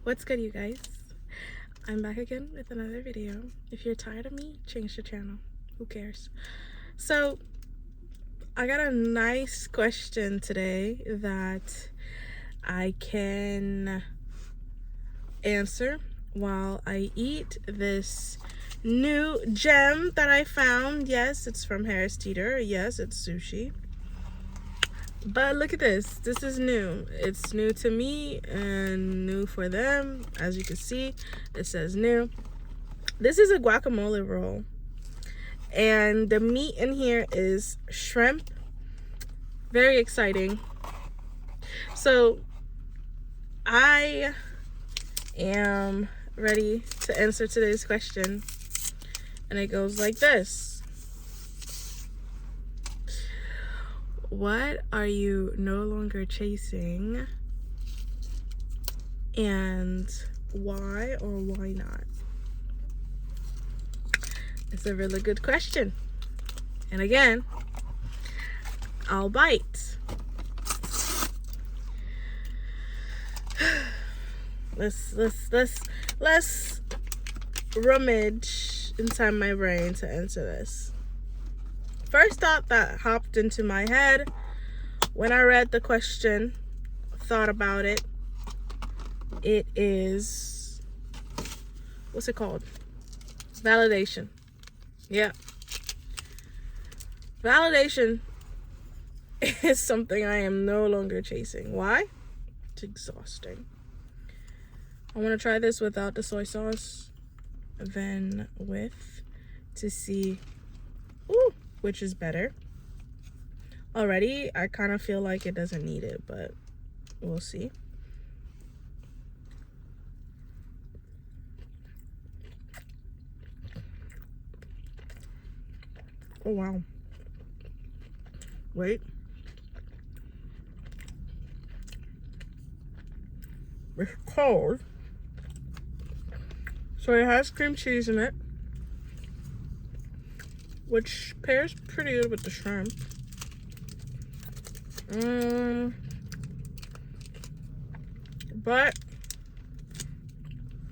What's good, you guys? I'm back again with another video. If you're tired of me, change the channel. Who cares? So I got a nice question today that I can answer while I eat this new gem that I found. Yes, it's from Khara-Bettina. Yes, it's sushi. But look at this. This is new. It's new to me and new for them. As you can see, it says new. This is a guacamole roll. And the meat in here is shrimp. Very exciting. So I am ready to answer today's question. And it goes like this. What are you no longer chasing? And why or why not? It's a really good question. And again, I'll bite. Let's rummage inside my brain to answer this. First thought that hopped into my head when I read the question, thought about it, it is, what's it called? Validation. Yeah. Validation is something I am no longer chasing. Why? It's exhausting. I want to try this without the soy sauce, then with, to see which is better. Already, I kind of feel like it doesn't need it, but we'll see. Oh, wow. Wait. It's cold. So it has cream cheese in it, which pairs pretty good with the shrimp. But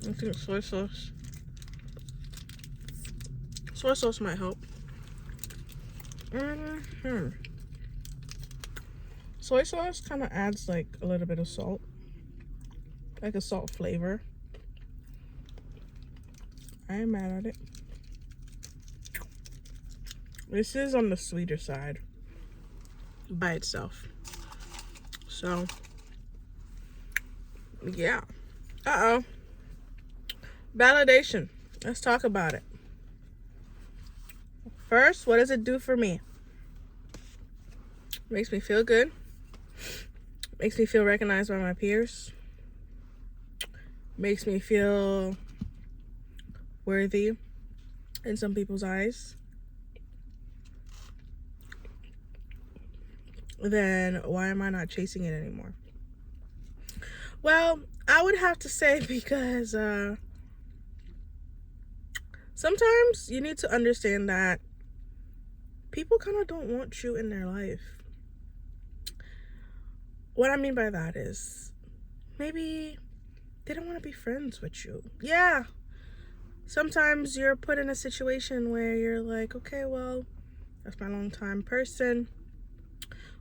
I think soy sauce might help. Soy sauce kind of adds like a little bit of salt, like a salt flavor. I ain't mad at it. This is on the sweeter side by itself. So, yeah. Validation. Let's talk about it. First, what does it do for me? Makes me feel good. Makes me feel recognized by my peers. Makes me feel worthy in some people's eyes. Then why am I not chasing it anymore? Well, I would have to say because sometimes you need to understand that people kind of don't want you in their life. What I mean by that is maybe they don't want to be friends with you. Yeah. Sometimes you're put in a situation where you're like, okay, well, that's my longtime person.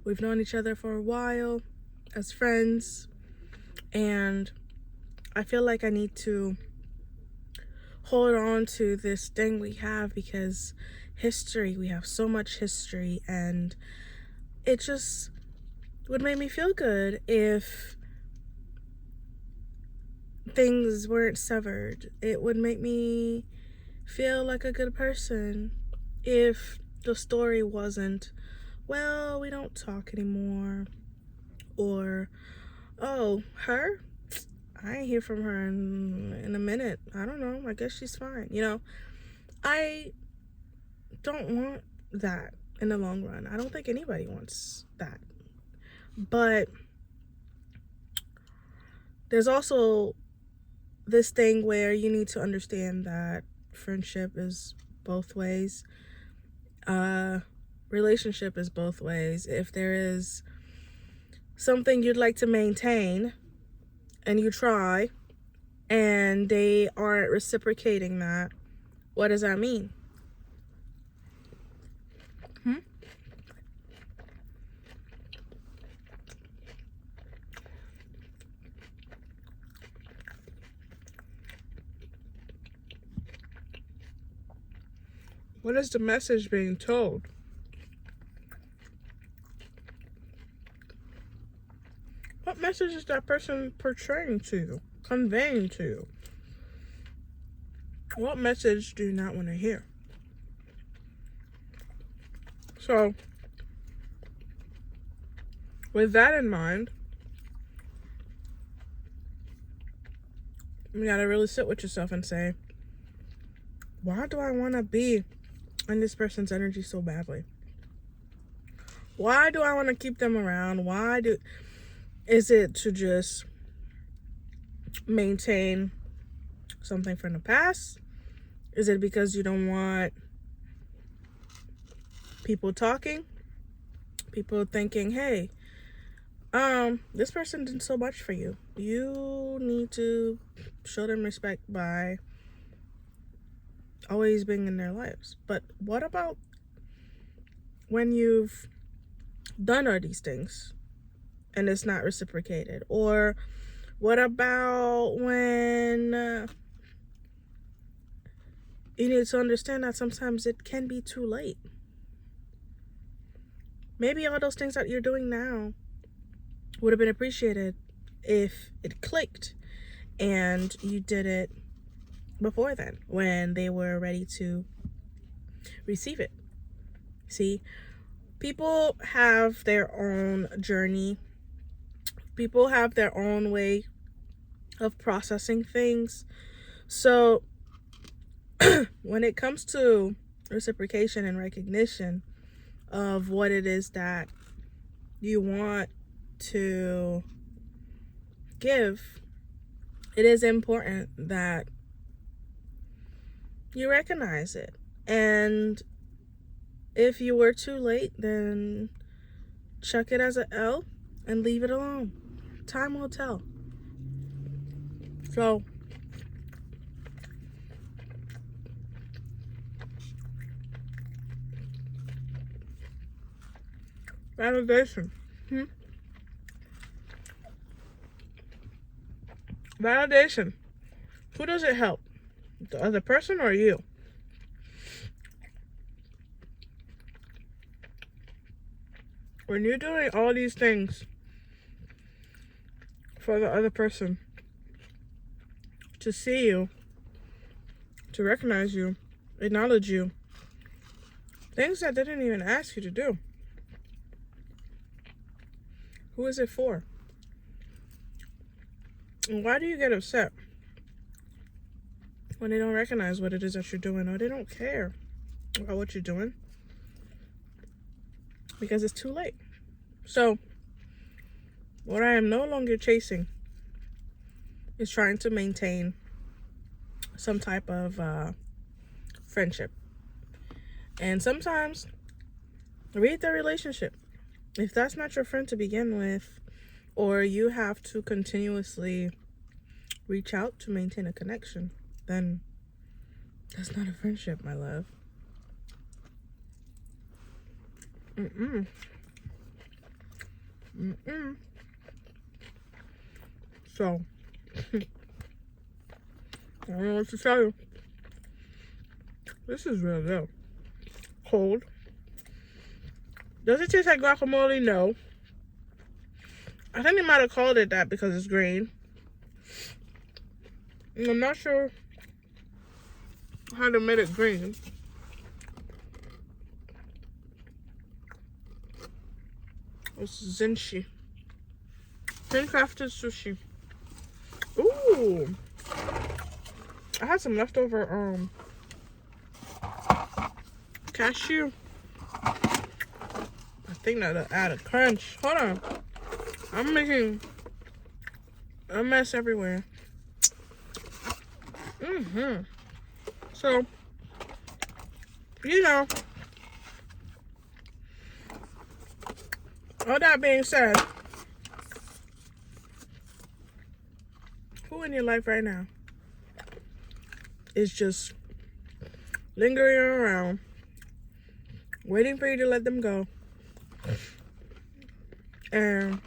We've known each other for a while as friends, and I feel like I need to hold on to this thing we have because we have so much history, and it just would make me feel good if things weren't severed. It would make me feel like a good person if the story wasn't, well, we don't talk anymore, or, oh, her? I ain't hear from her in a minute. I don't know. I guess she's fine. You know, I don't want that in the long run. I don't think anybody wants that. But there's also this thing where you need to understand that friendship is both ways. Relationship is both ways. If there is something you'd like to maintain and you try, and they aren't reciprocating that, what does that mean? What is the message being told? What message is that person portraying to you, conveying to you? What message do you not want to hear? So, with that in mind, you gotta really sit with yourself and say, why do I want to be in this person's energy so badly? Why do I want to keep them around? Is it to just maintain something from the past? Is it because you don't want people talking? People thinking, hey, this person did so much for you. You need to show them respect by always being in their lives. But what about when you've done all these things and it's not reciprocated? Or what about when you need to understand that sometimes it can be too late? Maybe all those things that you're doing now would have been appreciated if it clicked and you did it before then, when they were ready to receive it. See, people have their own journey. People have their own way of processing things. So when it comes to reciprocation and recognition of what it is that you want to give, it is important that you recognize it. And if you were too late, then chuck it as an L and leave it alone. Time will tell. So, validation. Validation. Who does it help? The other person or you? When you're doing all these things for the other person to see you, to recognize you, acknowledge you, things that they didn't even ask you to do, who is it for? And why do you get upset when they don't recognize what it is that you're doing, or they don't care about what you're doing? Because it's too late. So, what I am no longer chasing is trying to maintain some type of friendship. And sometimes, read the relationship. If that's not your friend to begin with, or you have to continuously reach out to maintain a connection, then that's not a friendship, my love. So, I don't know what to tell you. This is real though. Cold. Does it taste like guacamole? No. I think they might have called it that because it's green. I'm not sure how they made it green. It's zenshi. Handcrafted sushi. Ooh. I had some leftover cashew. I think that'll add a crunch. Hold on. I'm making a mess everywhere. So, you know, all that being said, who in your life right now is just lingering around, waiting for you to let them go. And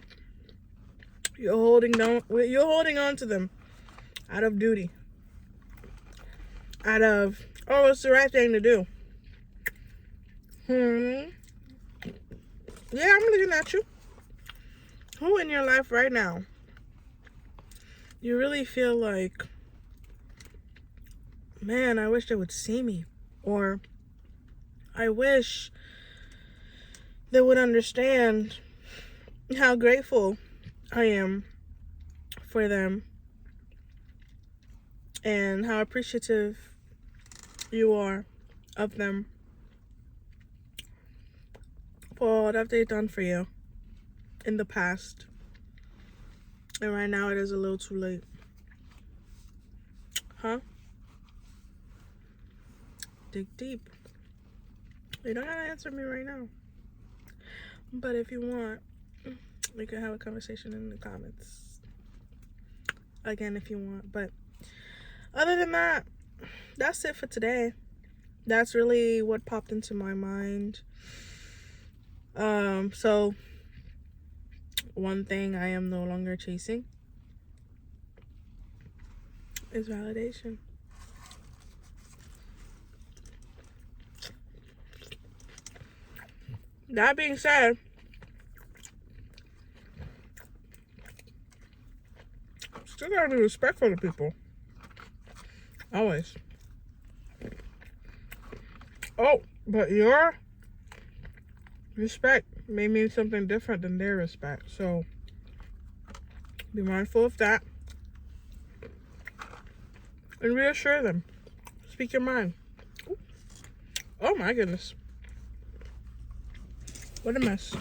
you're holding on to them out of duty. Out of, oh, it's the right thing to do. Yeah, I'm looking at you. Who in your life right now you really feel like, man, I wish they would see me, or I wish they would understand how grateful I am for them and how appreciative you are of them for all that they've done for you in the past. And right now it is a little too late. Huh? Dig deep. You don't gotta answer me right now. But if you want, we can have a conversation in the comments. Again, if you want. But other than that, that's it for today. That's really what popped into my mind. So one thing I am no longer chasing is validation. That being said, still gotta be respectful to people. Always. Oh, but your respect may mean something different than their respect. So be mindful of that. And reassure them. Speak your mind. Oh my goodness. What a mess.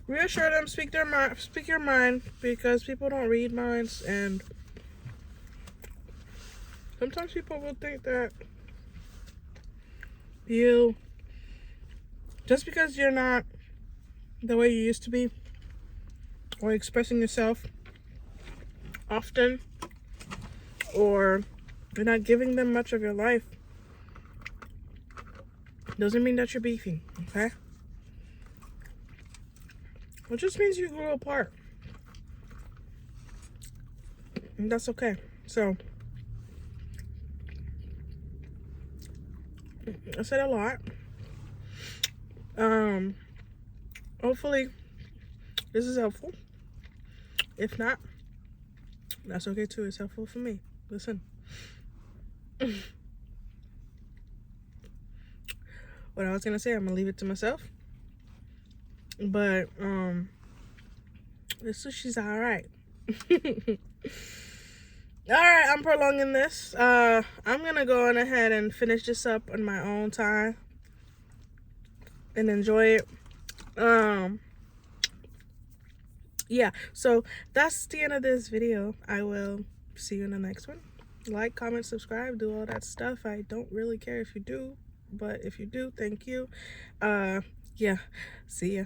Reassure them, speak your mind, because people don't read minds, and sometimes people will think that you, just because you're not the way you used to be, or expressing yourself often, or you're not giving them much of your life, doesn't mean that you're beefing, okay? It just means you grew apart. And that's okay. So, I said a lot. Hopefully this is helpful. If not, that's okay too. It's helpful for me. Listen. What I was gonna say, I'm gonna leave it to myself. But this sushi's alright. Alright, I'm prolonging this. I'm gonna go on ahead and finish this up on my own time and enjoy it. Yeah, so that's the end of this video. I will see you in the next one. Like, comment, subscribe, do all that stuff. I don't really care if you do, but if you do, thank you. Yeah, see ya.